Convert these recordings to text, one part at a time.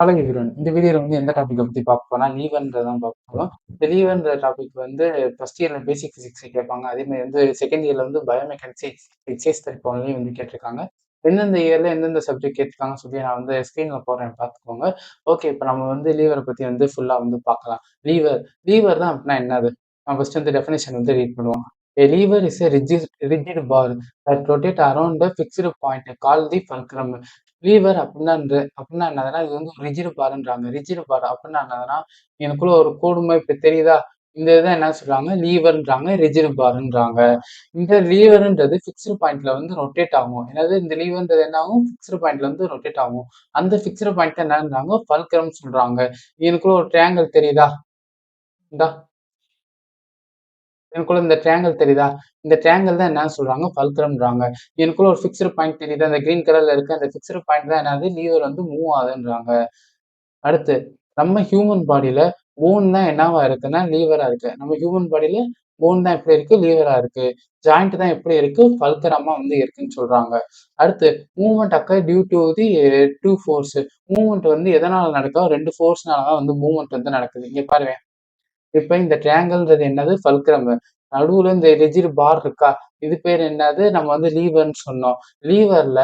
Hello everyone. இந்த வீடியோல எந்த டாபிக்க பத்தி பார்க்க போறோம்னா, லீவர்ன்றத தான் பார்க்க போறோம். இந்த லீவர்ன்ற டாபிக் ஃபர்ஸ்ட் இயர்ல பேசிக் பிசிக்ஸ்ல கேட்பாங்க. அதே மாரி செகண்ட் இயர்ல பயோமெக்கானிக்ஸ் எக்ஸைஸ் 34லயும் கேட்டிருக்காங்க. எந்தெந்த இயர்ல எந்தெந்த சப்ஜெக்ட் கேட்டிருக்காங்கன்னு சொல்லி நான் ஸ்க்ரீன்ல போடுறேன் பார்த்துக்கோங்க. ஓகே, இப்ப நம்ம லீவர பத்தி ஃபுல்லா பார்க்கலாம். லீவர் லீவர் தான் அப்படின்னா என்னது? நம்ம ஃபர்ஸ்ட் டெஃபினிஷன் ரீட் பண்ணுவோம். A lever is a rigid bar that rotate around a fixed point called the fulcrum. Lever அப்படின்னா என்னதுன்னா, இது ரிஜிட் பார்ன்றாங்க. ரிஜிட் பார் அப்படின்னா என்னதுன்னா, எனக்குள்ள ஒரு கோடு மாரி இப்ப தெரியுதா? இந்த இத என்ன சொல்றாங்க? லீவர்ன்றாங்க, ரிஜிட் பார்ன்றாங்க. இந்த லீவர்ன்றது ஃபிக்ஸ்டு பாயிண்ட்ல ரொட்டேட் ஆகும். என்னது இந்த லீவர்ன்றது என்ன ஆகும்? ஃபிக்ஸ்டு பாயிண்ட்ல ரொட்டேட் ஆகும். அந்த ஃபிக்ஸ்டு பாயிண்ட் என்னன்றாங்க? ஃபல்க்ரம் சொல்றாங்க. எனக்குள்ள ஒரு ட்ரையாங்கிள் தெரியுதா? இந்தா எனக்குள்ள இந்த ட்ரையாங்கிள் தெரியுதா? இந்த ட்ரையாங்கிள் தான் என்ன சொல்றாங்க? ஃபல்க்ரம்ன்றாங்க. எனக்குள்ள ஒரு ஃபிக்ஸ்டு பாயிண்ட் தெரியுதா? அந்த கிரீன் கலர்ல இருக்க அந்த ஃபிக்ஸ்டு பாயிண்ட் தான் என்னது? லீவர் மூவ் ஆகுதுன்றாங்க. அடுத்து, நம்ம ஹியூமன் பாடியில போன் தான் என்னவா இருக்குன்னா, லீவரா இருக்கு. நம்ம ஹியூமன் பாடியில போன் தான் எப்படி இருக்கு? லீவரா இருக்கு. ஜாயிண்ட் தான் எப்படி இருக்கு? ஃபல்கரமா இருக்குன்னு சொல்றாங்க. அடுத்து, movement occur due to the 2 force. Movement எதனால நடக்கும்? 2 ஃபோர்ஸ்னால தான் மூவ்மெண்ட் நடக்குது. இங்க பாருங்க. இப்ப இந்த ட்ரையாங்கிள்ன்றது என்னது? ஃபல்க்ரம். நடுவுல இந்த ரிஜிட் பார் இருக்கா? இது பேர் என்னது? நம்ம லீவர்ன்னு சொன்னோம். லீவர்ல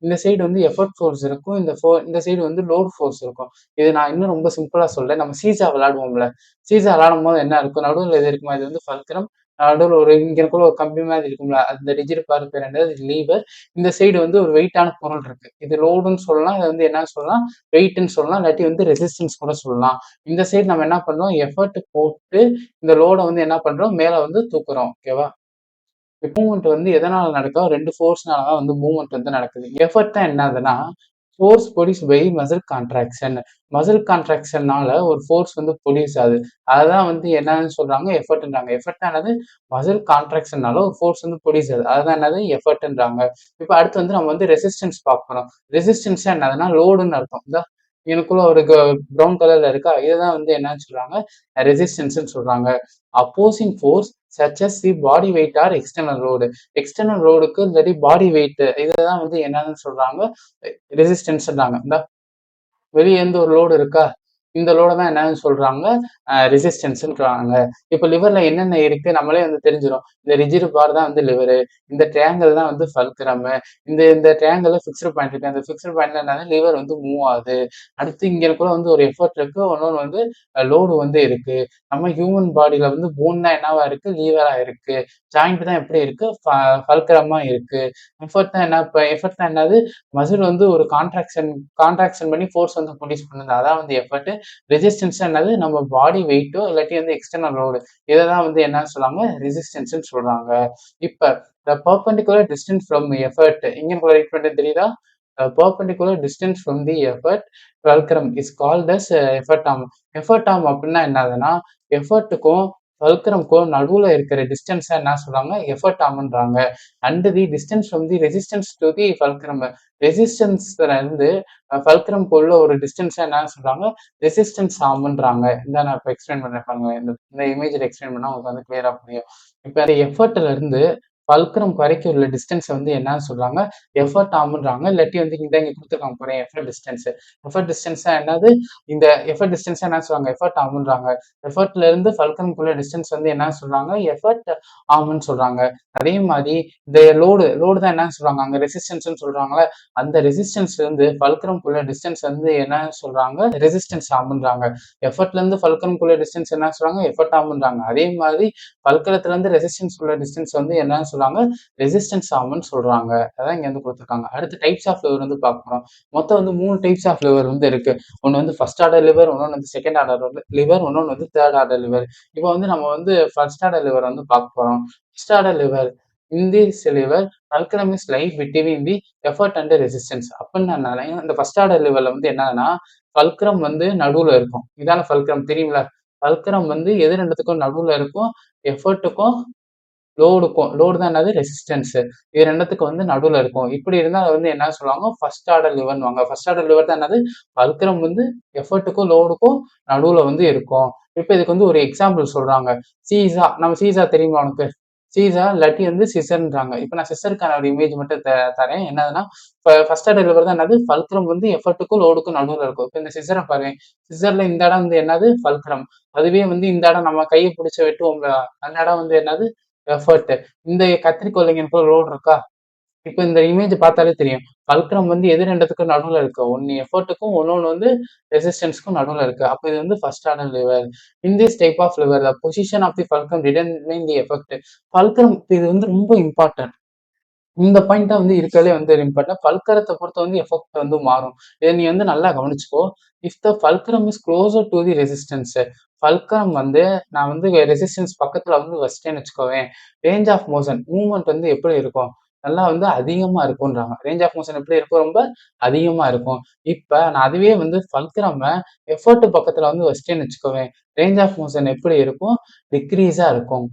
இந்த சைடு எஃபர்ட் ஃபோர்ஸ் இருக்கும். இந்த சைடு லோட் ஃபோர்ஸ் இருக்கும். இது நான் இன்னும் ரொம்ப சிம்பிளா சொல்றேன். நம்ம சீசா விளையாடுவோம்ல. சீசா விளையாடும்போது என்ன இருக்கும்? நடுவுல எது இருக்குமா? இது ஃபல்க்ரம். நடுவுல இங்கனக்குள்ள ஒரு கம்பி மாதிரி இருக்கும்ல. அந்த ரிஜிட் பார் பேர் என்னது? லீவர். இந்த சைடு ஒரு வெயிட்டான பொருள் இருக்கு. இது லோடுன்னு சொல்லலாம். இத என்னன்னு சொல்லலாம்? வெயிட்ன்னு சொல்லலாம். இல்லாட்டி ரெசிஸ்டன்ஸ் கூட சொல்லலாம். இந்த சைடு நம்ம என்ன பண்றோம்? எஃபர்ட் போட்டு இந்த லோட என்ன பண்றோம்? மேல தூக்குறோம். ஓகேவா? மூவ்மெண்ட் எதனால நடக்கும்? 2 ஃபோர்ஸ்னால தான் மூவ்மெண்ட் நடக்குது. எஃபர்ட் தான் என்னதுன்னா, force produced by muscle contraction. Muscle கான்ட்ராக்ஷன்னால ஒரு ஃபோர்ஸ் ப்ரொடியூஸ் ஆகுது. அததான் என்னன்னு சொல்றாங்க? எஃபர்ட்ன்றாங்க. எஃபர்ட்னா என்னது? மசில் கான்ட்ராக்ஷன்னால ஒரு ஃபோர்ஸ் ப்ரொடியூஸ் ஆகுது. அதுதான் என்னது? எஃபர்ட்ன்றாங்க. இப்ப அடுத்து நம்ம ரெசிஸ்டன்ஸ் பார்க்கணும். ரெசிஸ்டன்ஸ்னா என்னதுன்னா, லோடுன்னு அர்த்தம். எனக்குள்ள ஒரு ப்ரௌன் கலர்ல இருக்கா? இதுதான் என்னன்னு சொல்றாங்க? ரெசிஸ்டன்ஸ்ன்னு சொல்றாங்க. Opposing force such as the body weight or external load. External லோடுக்கு இல்லாட்டி பாடி வெயிட் இதுதான் என்னன்னு சொல்றாங்க? ரெசிஸ்டன்ஸ்ன்றாங்க. வெளிய இருந்து ஒரு லோடு இருக்கா? இந்த லோட தான் என்னன்னு சொல்றாங்க? ரெசிஸ்டன்ஸ்ன்றாங்க. இப்ப லிவர்ல என்னென்ன இருக்கு? நம்மளே தெரிஞ்சிரும். இந்த ரிஜிட் பார் தான் லிவரு. இந்த ட்ரையாங்கிள் தான் ஃபல்க்ரம். இந்த இந்த ட்ரையாங்கிள்ல ஃபிக்ஸ்டு பாயிண்ட் இருக்கு. அந்த ஃபிக்ஸ்டு பாயிண்ட்ல என்னது? லிவர் மூவ் ஆகுது. அடுத்து இங்க கூட ஒரு எஃபர்ட் இருக்கு. இன்னொன்னு லோடு இருக்கு. நம்ம ஹியூமன் பாடியில போன் தான் என்னவா இருக்கு? லீவரா இருக்கு. ஜாயிண்ட் தான் எப்படி இருக்கு? ஃபல்க்ரமா இருக்கு. எஃபர்ட் தான் என்ன? இப்ப எஃபர்ட் தான் என்னது? மசில் ஒரு கான்ட்ராக்ஷன் பண்ணி ஃபோர்ஸ் ப்ரொடியூஸ் பண்ணுது. அதான் எஃபர்ட். ரெசிஸ்டன்ஸ் என்னது? நம்ம பாடி வெயிட்டோ இல்லாட்டி எக்ஸ்டர்னல் லோடு. இததான் என்னன்னு சொல்றாங்க? ரெசிஸ்டன்ஸ்ன்னு சொல்றாங்க. இப்ப the perpendicular distance from effort இங்க ரைட் பண்ண தெரியுதா? perpendicular distance from the effort fulcrum is called as effort arm. effort arm அப்படின்னா என்னதுன்னா, எஃபர்ட்டுக்கும் ஃபல்க்ரம்க்கும் நடுவுல இருக்கிற டிஸ்டன்ஸ் என்ன சொல்றாங்க? எஃபர்ட் ஆர்ம்ன்றாங்க. And the distance from the resistance to the fulcrum. ரெசிஸ்டன்ஸ்ல இருந்து ஃபல்க்ரம்க்கு உள்ள ஒரு டிஸ்டன்ஸ் என்ன சொல்றாங்க? ரெசிஸ்டன்ஸ் ஆர்ம்ன்றாங்க. இந்த நான் இப்ப எக்ஸ்பிளைன் பண்றேன் பாருங்க. இந்த இமேஜ்ல எக்ஸ்பிளைன் பண்ணா உங்களுக்கு கிளியரா புரியும். இப்ப அந்த எஃபர்ட்ல இருந்து ஃபல்க்ரம் வரைக்கும் உள்ள டிஸ்டன்ஸ் என்னன்னு சொல்றாங்க? எஃபர்ட் ஆர்ம்ன்றாங்க. இல்லாட்டி இங்க கொடுத்துருக்காங்க பாருங்க எஃபர்ட் டிஸ்டன்ஸ். எஃபர்ட் டிஸ்டன்ஸ்னா என்னது? இந்த எஃபர்ட் டிஸ்டன்ஸ் என்ன சொல்றாங்க? எஃபர்ட் ஆர்ம்ன்றாங்க. எஃபர்ட்ல இருந்து ஃபல்க்ரம்க்குள்ள டிஸ்டன்ஸ் என்ன சொல்றாங்க? எஃபர்ட் ஆர்ம்னு சொல்றாங்க. அதே மாதிரி இந்த லோடு தான் என்னன்னு சொல்றாங்க? அங்க ரெசிஸ்டன்ஸ்னு சொல்றாங்கல்ல, அந்த ரெசிஸ்டன்ஸ்ல இருந்து ஃபல்க்ரம்க்குள்ள டிஸ்டன்ஸ் என்னன்னு சொல்றாங்க? ரெசிஸ்டன்ஸ் ஆர்ம்ன்றாங்க. எஃபர்ட்ல இருந்து ஃபல்க்ரம்க்குள்ள டிஸ்டன்ஸ் என்ன சொல்றாங்க? எஃபர்ட் ஆர்ம்ன்றாங்க. அதே மாதிரி ஃபல்க்ரத்துல இருந்து ரெசிஸ்டன்ஸ் உள்ள டிஸ்டன்ஸ் என்னன்னு சொல்றாங்க? ரெசிஸ்டன்ஸ் ஆர்ம்னு சொல்றாங்க. அதான் இங்க கொடுத்துருக்காங்க. அடுத்து டைப்ஸ் ஆஃப் லிவர் பார்க்கணும். மொத்தம் 3 டைப்ஸ் ஆஃப் லிவர் இருக்கு. ஒன்னு ஃபர்ஸ்ட் ஆர்டர் லிவர், இன்னொன்னு செகண்ட் ஆர்டர் லிவர், இன்னொன்னு தேர்ட் ஆர்டர் லிவர். இப்போ நம்ம ஃபர்ஸ்ட் ஆர்டர் லிவர் பார்க்க போறோம். First order liver in this liver fulcrum is lie between the effort and resistance. அப்படின்னா இந்த ஃபர்ஸ்ட் ஆர்டர் லிவர்ல என்னன்னா, ஃபல்க்ரம் நடுவுல இருக்கும். இதான ஃபல்க்ரம் தெரியுங்களா? ஃபல்க்ரம் எது ரெண்டுத்துக்கும் நடுவுல இருக்கும்? எஃபர்ட்டுக்கும் லோடுக்கும். லோடு தான் என்னது? ரெசிஸ்டன்ஸ். இது ரெண்டுத்துக்கும் நடுவுல இருக்கும். இப்படி இருந்தா என்ன சொல்லுவாங்க? ஃபர்ஸ்ட் ஆர்டர் லிவர்னுவாங்க. ஃபர்ஸ்ட் ஆர்டர் லிவர் தான் என்னது? ஃபல்க்ரம் எஃபர்ட்டுக்கும் லோடுக்கும் நடுவுல இருக்கும். இப்ப இதுக்கு ஒரு எக்ஸாம்பிள் சொல்றாங்க. சீசா. நம்ம சீசா தெரியுமா உனக்கு? சீசர் இல்லாட்டி வந்து சிசர்ன்றாங்க. இப்ப நான் சிசருக்கான ஒரு இமேஜ் மட்டும் தரேன். என்னதுன்னா, ஃபர்ஸ்ட் ஆர்டர் லிவர் தான் என்னது? ஃபல்க்ரம் வந்து எஃபர்ட்டுக்கும், லோடுக்கும் நடுவுல இருக்கும். இப்ப இந்த சிசர பாருங்க. சிசர்ல இந்த இடம் வந்து என்னது? ஃபல்க்ரம். அதுவே வந்து இந்த இடம் நம்ம கைய புடிச்சு வெட்டுவோம்ல, அந்த இடம் வந்து என்னது? எஃபர்ட். இந்த கத்திரிக்கோல்ல இங்கனக்குள்ள லோடு இருக்கா? இப்ப இந்த இமேஜ் பார்த்தாலே தெரியும். ஃபல்க்ரம் வந்து எது 2த்துக்கும் நடுவுல இருக்கு. ஒண்ணு எஃபோர்ட்க்கும், இன்னொன்னு வந்து ரெசிஸ்டன்ஸ்க்கும் நடுவுல இருக்கு. அப்ப இது வந்து first order lever. In this type of lever, the position of the fulcrum determine the effect. Fulcrum இது வந்து ரொம்ப இம்பார்ட்டன்ட். இந்த பாயிண்ட் தான் வந்து இருக்கறதுலயே வந்து இம்பார்ட்டன்ட். ஃபல்கரத்த பொறுத்து வந்து எஃபெக்ட் வந்து மாறும். இத நீ வந்து நல்லா கவனிச்சுக்கோ. If the fulcrum is closer to the resistance. Fulcrum வந்து நான் வந்து ரெசிஸ்டன்ஸ் பக்கத்துல வந்து வச்சுட்டேன்னு வச்சுக்கோவேன். ரேஞ்ச் ஆஃப் மோஷன் மூவ்மெண்ட் வந்து எப்படி இருக்கும்? நல்லா வந்து அதிகமா இருக்கும்ன்றாங்க. ரேஞ்ச் ஆஃப் மோஷன் எப்படி இருக்கும்? ரொம்ப அதிகமா இருக்கும். இப்ப நான் அதுவே வந்து ஃபல்க்ரம எஃபோர்ட் பக்கத்துல வந்து வச்சுட்டேன்னு வச்சுக்கோவேன். ரேஞ்ச் ஆஃப் மோஷன் எப்படி இருக்கும்? டிக்ரீஸா இருக்கும்.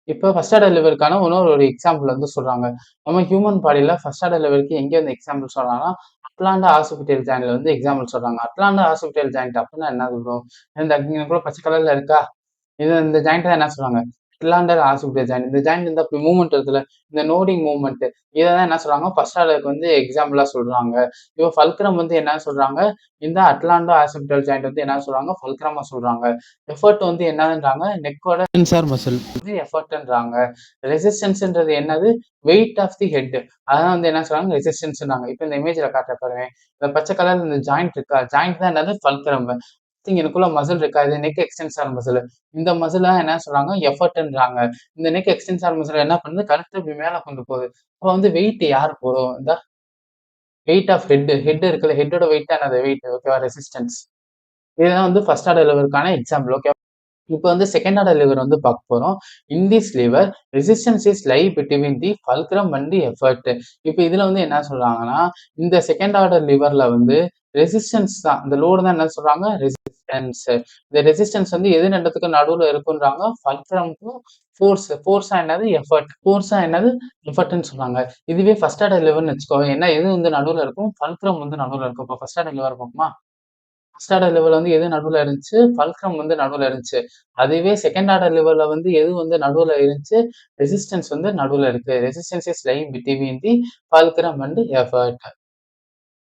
இப்ப ஃபர்ஸ்ட் ஆர்டர் லிவருக்கான இன்னொரு ஒரு எக்ஸாம்பிள் வந்து சொல்றாங்க. நம்ம ஹியூமன் பாடியில ஃபர்ஸ்ட் ஆர்டர் லிவருக்கு எங்க வந்து எக்ஸாம்பிள் சொல்றாங்கன்னா, அட்லாண்டா ஆசிபிட்டல் ஜாயிண்ட்ல வந்து எக்ஸாம்பிள் சொல்றாங்க. அட்லாண்டா ஆசிபிட்டல் ஜாயிண்ட் அப்டின்னா என்னது ப்ரோ? இந்த இங்க கூட பச்சை கலர்ல இருக்கா? இந்த ஜாயிண்ட் தான் என்ன சொல்றாங்க? அட்லாண்டர் ஆசிபிட்டல் ஜாயிண்ட். இந்த ஜாயிண்ட் இந்த மூவ்மெண்ட் இருக்குல்ல, இந்த நோடிங் மூவ்மெண்ட் இத தான் என்ன சொல்றாங்க? ஃபர்ஸ்ட் ஆர்டருக்கு வந்து எக்ஸாம்பிளா சொல்றாங்க. இப்ப ஃபல்க்ரம் வந்து என்ன சொல்றாங்க? இந்த அட்லாண்டா ஆசிபிட்டல் ஜாயிண்ட் வந்து என்ன சொல்றாங்க? ஃபல்க்ரமா சொல்றாங்க. எஃபோர்ட் வந்து என்னதுன்றாங்க? நெக்கோட டென்சர் மசில் வந்து எஃபோர்ட்ன்றாங்க. ரெசிஸ்டன்ஸ்ன்றது என்னது? Weight of the head. அதான் வந்து என்ன சொல்றாங்க? ரெசிஸ்டன்ஸ்ன்றாங்க. இப்ப இந்த இமேஜ்ல காட்டுறேன் பாருங்க. இந்த பச்சை கலர்ல இந்த ஜாயிண்ட் இருக்கா? ஜாயிண்ட் தான் என்னது? ஃபல்க்ரம். எனக்குள்ள மசில் இருக்கா? இது நெக் எக்ஸ்டென்சார் மசில். இந்த மசில என்ன சொல்றாங்க? எஃபர்ட்ன்றாங்க. இந்த நெக் எக்ஸ்டென்சார் மசில் என்ன பண்ணுது? கழுத்த இப்படி மேல கொண்டு போகுது. அப்ப வந்து வெயிட் யார் போடும்? இந்த வெயிட் ஆஃப் ஹெட். ஹெட் இருக்குல்ல, ஹெட்டோட வெயிட் தான் என்னது? வெயிட். ஓகேவா? ரெசிஸ்டன்ஸ். இதுதான் வந்து ஃபர்ஸ்ட் ஆர்டர் லிவருக்கான எக்ஸாம்பிள். ஓகே. இப்ப வந்து செகண்ட் ஆர்டர் லிவர் வந்து பார்க்க போறோம். In this lever resistance is lie between the fulcrum and the effort. இப்ப இதுல வந்து என்ன சொல்றாங்கன்னா, இந்த செகண்ட் ஆர்டர் லிவர்ல வந்து ரெசிஸ்டன்ஸ் தான். இந்த லோடு தான் என்ன சொல்றாங்க? ரெசிஸ்டன்ஸ். இந்த ரெசிஸ்டன்ஸ் வந்து எது 2த்துக்கும் நடுவுல இருக்குன்றாங்க? ஃபல்க்ரம்க்கும் ஃபோர்ஸ். ஃபோர்ஸா என்னது? எஃபர்ட். ஃபோர்ஸா என்னது? எஃபர்ட்ன்னு சொல்றாங்க. இதுவே ஃபர்ஸ்ட் ஆர்டர் லிவர்ன்னு வச்சுக்கோங்க. என்ன எது வந்து நடுவுல இருக்கும்? ஃபல்க்ரம் வந்து நடுவுல இருக்கும். இப்ப ஃபர்ஸ்ட் ஆர்டர் லிவர் பார்ப்போமா? ஃபர்ஸ்ட் ஆர்டர் லெவல்ல வந்து எது நடுவுல இருந்துச்சு? ஃபல்க்ரம் வந்து நடுவுல இருந்துச்சு. அதுவே செகண்ட் ஆர்டர் லெவல்ல வந்து எது வந்து நடுவுல இருந்துச்சு? ரெசிஸ்டன்ஸ் வந்து நடுவுல இருக்கு. Resistance is lying between the fulcrum and effort.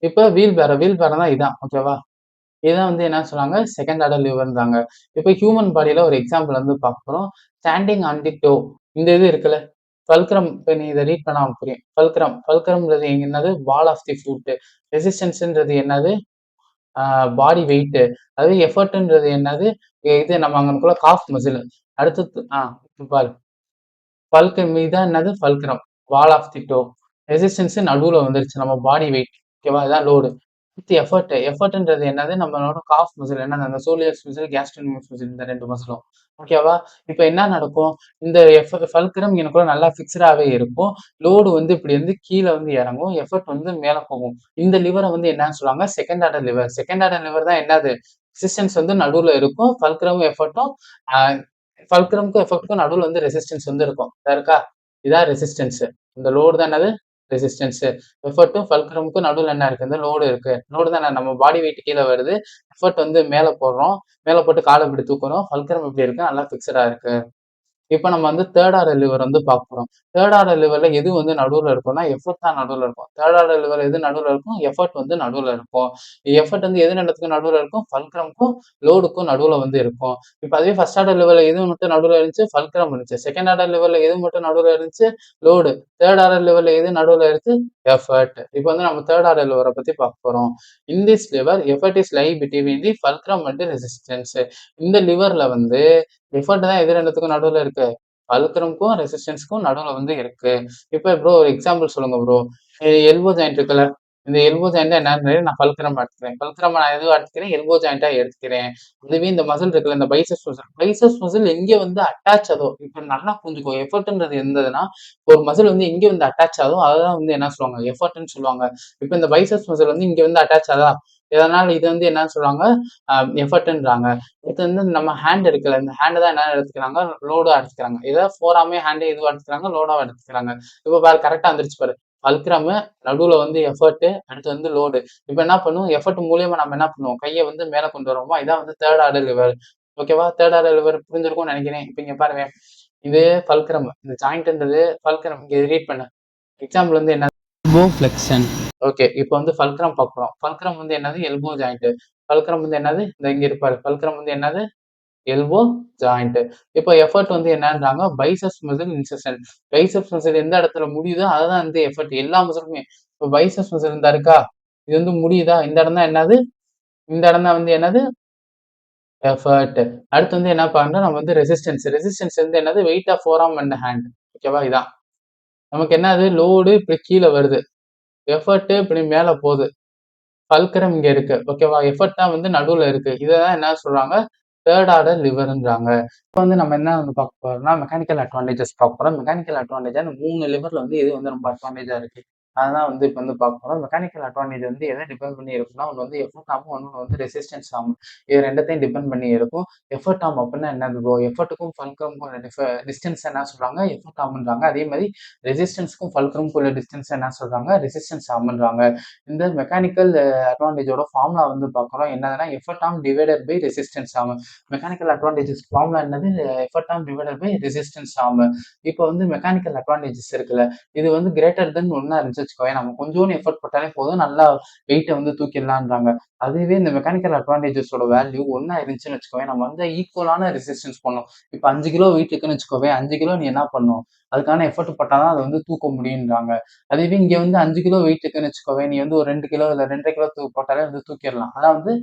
இப்ப வீல் பேரோ தான் இதான். ஓகேவா? இதான் வந்து என்ன சொல்றாங்க? செகண்ட் ஆர்டர் லிவர்ன்றாங்க. இப்ப ஹியூமன் பாடியில ஒரு எக்ஸாம்பிள் வந்து பார்க்க போறோம். Standing on the toe. இந்த இது இருக்குல்ல. ஃபல்க்ரம் இப்ப நீ இத ரீட் பண்ணா உனக்கு புரியும். ஃபல்க்ரம்ன்றது என்னது? பால் ஆஃப் தி ஃபுட். ரெசிஸ்டன்ஸ்ன்றது என்னது? Body weight. அதாவது எஃபர்ட்ன்றது என்னது? இது நம்ம அங்கனக்குள்ள காஃப் மசில். அடுத்தது இப்ப பாரு. ஃபல்க்ரம் இதான் என்னது? Fulcrum. Ball of the toe. Resistance நடுவுல வந்துருச்சு. நம்ம பாடி வெயிட். ஓகேவா? இதான் லோடு. அடுத்து எஃபர்ட். எஃபர்ட்ன்றது என்னது? நம்மளோட காஃப் மசில். என்னது? அந்த சோலியஸ் மசில், கேஸ்ட்ரோனமியஸ் மசில் இந்த 2 மசிலும். ஓகேவா? இப்ப என்ன நடக்கும்? இந்த ஃபல்க்ரம் எனக்குள்ள நல்லா ஃபிக்ஸ்டாவே இருக்கும். லோடு வந்து இப்படி வந்து கீழ வந்து இறங்கும். எஃபர்ட் வந்து மேல போகும். இந்த லிவர வந்து என்னன்னு சொல்றாங்க? Second order liver. Second order lever தான் என்னது? ரெசிஸ்டன்ஸ் வந்து நடுவுல இருக்கும். ஃபல்க்ரமும் எஃபர்ட்டும் அ ஃபல்க்ரம்க்கும் எஃபர்ட்க்கும் நடுவுல வந்து ரெசிஸ்டன்ஸ் வந்து இருக்கும். இருக்கா? இதான் ரெசிஸ்டன்ஸ். இந்த லோடு தான் என்னது? ரெசிஸ்டன்ஸ். எஃபர்ட்டும் ஃபல்க்ரமுக்கும் நடுவுல என்ன இருக்கு? இந்த லோடு இருக்கு. லோடு தானே நம்ம பாடி வெயிட் கீழ வருது. எஃபர்ட் வந்து மேல போடுறோம். மேல போட்டு கால இப்படி தூக்குறோம். ஃபல்க்ரம் எப்படி இருக்கு? நல்லா ஃபிக்ஸ்டா இருக்கு. இப்ப நம்ம வந்து தேர்ட் ஆர்டர் லிவர் வந்து பார்க்க போறோம். தேர்ட் ஆர்டர் லிவர்ல எது வந்து நடுவுல இருக்கும்னா, எஃபோர்ட் தான் நடுவுல இருக்கும். தேர்ட் ஆர்டர் லிவர்ல எது நடுவுல இருக்கும்? எஃபோர்ட் வந்து நடுவுல இருக்கும். எஃபோர்ட் வந்து எது 2த்துக்கும் நடுவுல இருக்கும்? ஃபல்க்ரம்க்கும், லோடுக்கும் நடுவுல வந்து இருக்கும். இப்ப அதுவே ஃபர்ஸ்ட் ஆர்டர் லெவல்ல எது மட்டும் நடுவுல இருந்துச்சு? ஃபல்க்ரம் இருந்துச்சு. செகண்ட் ஆர்டர் லெவல்ல எது மட்டும் நடுவுல இருந்துச்சு? லோடு. தேர்ட் ஆர்டர் லெவல்ல எது நடுவுல இருக்கு? எஃபர்ட். இப்ப வந்து நம்ம தேர்ட் ஆர்டர் லிவர பத்தி பார்க்க போறோம். In this lever effort is lie between the fulcrum and resistance. இந்த லிவர்ல வந்து எஃபர்ட் தான் எது 2த்துக்கும் நடுவுல இருக்கு? ஃபல்க்ரம்க்கும், ரெசிஸ்டன்ஸ்க்கும் நடுவுல வந்து இருக்கு. இப்ப ப்ரோ ஒரு எக்ஸாம்பிள் சொல்லுங்க ப்ரோ. எல்போ ஜாயிண்ட் இருக்குல்ல. இந்த எல்போ ஜாயிண்ட் என்னன்னு நான் ஃபல்க்ரமா எடுத்துக்கிறேன். ஃபல்க்ரமா நான் எதுவா எடுத்துக்கிறேன்? எல்போ ஜாயிண்ட்டா எடுத்துக்கிறேன். அதுவே இந்த மசில் இருக்குல்ல, இந்த பைசெப்ஸ் மசில். பைசெப்ஸ் மசில் எங்க வந்து அட்டாச் ஆகுதோ, இப்ப நல்லா புரிஞ்சுக்கோ. எஃபர்ட்ன்றது எந்ததுன்னா, ஒரு மசில் வந்து எங்க வந்து அட்டாச் ஆகுதோ, அததான் வந்து என்ன சொல்லுவாங்க? எஃபர்ட்ன்னு சொல்லுவாங்க. இப்ப இந்த பைசெப்ஸ் மசில் வந்து இங்க வந்து அட்டாச் ஆகுதா? இதனால இது வந்து என்ன சொல்றாங்க? எஃபர்ட்ன்றாங்க. அடுத்து வந்து நம்ம ஹேண்ட் இருக்குல்ல, இந்த ஹேண்ட் தான் என்ன எடுத்துக்கிறாங்க? லோடா எடுத்துக்கிறாங்க. இத ஃபோராமே ஹேண்ட் இதுவா எடுத்துக்கிறாங்க, லோடாவா எடுத்துக்கிறாங்க. இப்ப பாரு கரெக்ட்டா வந்துருச்சு பாரு. ஃபல்க்ரம் நடுவுல வந்து எஃபர்ட், அடுத்து வந்து லோடு. இப்ப என்ன பண்ணுவோம்? எஃபர்ட் மூலியமா நம்ம என்ன பண்ணுவோம்? கைய வந்து மேல கொண்டு வருவோமா? இதான் வந்து தேர்ட் ஆர்டர் லிவர். ஓகேவா? தேர்ட் ஆர்டர் லிவர் புரிஞ்சிருக்கும்னு நெனைக்கிறேன். இப்ப இங்க பாருங்க. இது ஃபல்க்ரம். இந்த ஜாயிண்ட்ன்றது ஃபல்க்ரம். இங்க ரீட் பண்ணு. எக்ஸாம்பிள் வந்து என்ன? Elbow flexion. ஓகே. இப்போ வந்து ஃபல்க்ரம் பார்க்குறோம். ஃபல்க்ரம் வந்து என்னது? Elbow joint. ஃபல்க்ரம் வந்து என்னது? இந்த இங்க இருப்பாரு. ஃபல்க்ரம் வந்து என்னது? Elbow joint. இப்போ எஃபர்ட் வந்து என்னன்றாங்க? Biceps muscle insertion. Biceps muscle எந்த இடத்துல முடியுதோ அதுதான் வந்து எஃபர்ட். எல்லா மசிலுமே. இப்போ பைசெப்ஸ் மசில் இருந்தா இருக்கா? இது வந்து முடியுதா? இந்த இடம் தான் என்னது? இந்த இடம் தான் வந்து என்னது? எஃபர்ட். அடுத்து வந்து என்ன பார்க்கணும்? நம்ம வந்து ரெசிஸ்டன்ஸ். ரெசிஸ்டன்ஸ் வந்து என்னது? Weight of forearm and hand. ஓகேவா? இதான். நமக்கு என்னது? லோடு இப்படி கீழ வருது. எஃபர்ட் இப்படி மேல போகுது. ஃபல்க்ரம் இங்க இருக்கு. ஓகேவா? எஃபர்ட் தான் வந்து நடுவுல இருக்கு. இததான் என்ன சொல்றாங்க? தேர்ட் ஆர்டர் லிவர்ன்றாங்க. இப்போ வந்து நம்ம என்ன வந்து பார்க்க போறோம்னா, மெக்கானிக்கல் அட்வான்டேஜஸ் பார்க்க போறோம். மெக்கானிக்கல் அட்வான்டேஜ் அந்த 3 லிவர்ல வந்து எது வந்து ரொம்ப அட்வான்டேஜா இருக்கு? அததான் வந்து இப்ப வந்து பார்க்க போறோம். மெக்கானிக்கல் அட்வான்டேஜ் வந்து எத டிபெண்ட் பண்ணி இருக்கும்னா, ஒண்ணு வந்து எஃபோர்ட் ஆர்ம், இன்னொன்னு வந்து ரெசிஸ்டன்ஸ் ஆர்ம். இது 2த்தையும் டிபெண்ட் பண்ணி இருக்கும். எஃபோர்ட் ஆர்ம் அப்டின்னா என்னது ப்ரோ? எஃபோர்ட்டுக்கும் ஃபல்க்ரம்க்கும் உள்ள டிஸ்டன்ஸ் என்ன சொல்றாங்க? எஃபோர்ட் ஆர்ம்ன்றாங்க. அதே மாரி ரெசிஸ்டன்ஸ்க்கும் ஃபல்க்ரம்க்கும் உள்ள டிஸ்டன்ஸ் என்ன சொல்றாங்க? ரெசிஸ்டன்ஸ் ஆர்ம்ன்றாங்க. இந்த மெக்கானிக்கல் அட்வான்டேஜோட ஃபார்முலா வந்து பார்க்குறோம். என்னதுன்னா, effort arm divided by resistance arm. Mechanical advantages formula என்னது? Effort arm divided by resistance arm. இப்போ வந்து மெக்கானிக்கல் அட்வான்டேஜஸ் இருக்குல்ல, இது வந்து கிரேட்டர் தென் 1 இருந்துச்சு வச்சுக்கோயேன், நம்ம கொஞ்சோண்டு எஃபோர்ட் போட்டாலே போதும், நல்லா வெயிட்ட வந்து தூக்கிடலான்றாங்க. அதுவே இந்த மெக்கானிக்கல் அட்வான்டேஜஸோட வேல்யூ 1 இருந்துச்சுன்னு வச்சுக்கோயேன், நம்ம வந்து ஈக்குவலான ரெசிஸ்டன்ஸ் பண்ணணும். இப்ப 5 கிலோ வெயிட் இருக்குன்னு வச்சுக்கோவேன், 5 கிலோ நீ என்ன பண்ணணும்? அதுக்கான எஃபோர்ட் போட்டா தான் அத வந்து தூக்க முடியுன்றாங்க. அதுவே இங்க வந்து 5 கிலோ வெயிட் இருக்குன்னு வச்சுக்கோவேன், நீ வந்து ஒரு 2 கிலோ இல்ல 2 1/2 கிலோ போட்டாலே வந்து தூக்கிரலாம். அதான் வந்து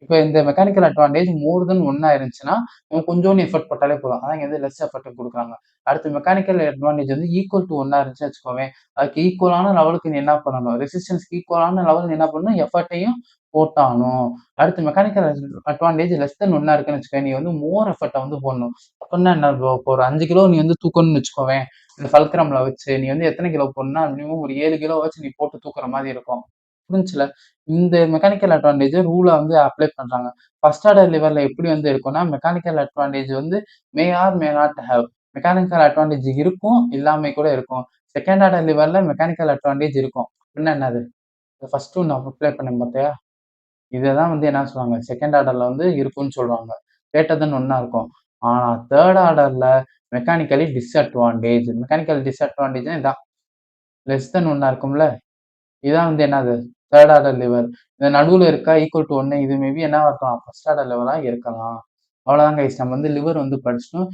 இப்ப இந்த மெக்கானிக்கல் அட்வான்டேஜ் மோர் தென் 1 இருந்துச்சுன்னா, நம்ம கொஞ்சோண்டு எஃபோர்ட் போட்டாலே போதும். அதான் இங்க வந்து லெஸ் எஃபோர்ட் குடுக்குறாங்க. அடுத்து மெக்கானிக்கல் அட்வான்டேஜ் வந்து ஈக்குவல் டூ 1 இருந்துச்சுன்னு வச்சுக்கோவேன், அதுக்கு ஈக்குவலான லெவலுக்கு நீ என்ன பண்ணணும்? ரெசிஸ்டன்ஸ்க்கு ஈக்குவலான லெவல் நீ என்ன பண்ணணும்? எஃபோர்ட்டையும் போட்டாகணும். அடுத்து மெக்கானிக்கல் அட்வான்டேஜ் லெஸ் தென் 1 இருக்குன்னு வச்சுக்கோயேன், நீ வந்து மோர் எஃபோர்ட்ட வந்து போடணும். அப்புட்ன்னா என்ன ப்ரோ? இப்போ ஒரு 5 கிலோ நீ வந்து தூக்கணும்னு வச்சுக்கோவேன், இந்த ஃபல்க்ரம்ல வச்சு, நீ வந்து எத்தன கிலோ போடணும்னா, மினிமம் ஒரு 7 கிலோவாச்சும் நீ போட்டு தூக்குற மாரி இருக்கும். புரிஞ்சுச்சுல? இந்த மெக்கானிக்கல் அட்வான்டேஜ ரூல வந்து அப்ளை பண்றாங்க. ஃபர்ஸ்ட் ஆர்டர் லிவர்ல எப்படி வந்து இருக்கும்னா, மெக்கானிக்கல் அட்வான்டேஜ் வந்து மே R may not have. Mechanical advantage இருக்கும், இல்லாம கூட இருக்கும். செகண்ட் ஆர்டர் லிவர்ல மெக்கானிக்கல் அட்வான்டேஜ் இருக்கும். அப்டின்னா என்னது? ஃபர்ஸ்ட் ஒண்ணு அப்ளை பண்ணேன் பார்த்தியா? இததான் வந்து என்ன சொல்றாங்க? செகண்ட் ஆர்டர்ல வந்து இருக்கும்னு சொல்றாங்க. கிரேட்டர் தென் 1 இருக்கும். ஆனா தேர்ட் ஆர்டர்ல மெக்கானிக்கலி டிஸ்அட்வான்டேஜ். மெக்கானிக்கல் டிஸ்அட்வான்டேஜ்னா இதான். லெஸ் தென் 1 இருக்கும்ல? இதான் வந்து என்னது? Third order liver. இந்த நடுவுல இருக்கா ஈக்குவல் டூ 1 இது மேபி என்னவா இருக்கலாம்? ஃபர்ஸ்ட் ஆர்டர் லிவரா இருக்கலாம். அவ்வளோதான் கைஸ். நம்ம வந்து லிவர் வந்து படிச்சுட்டோம்.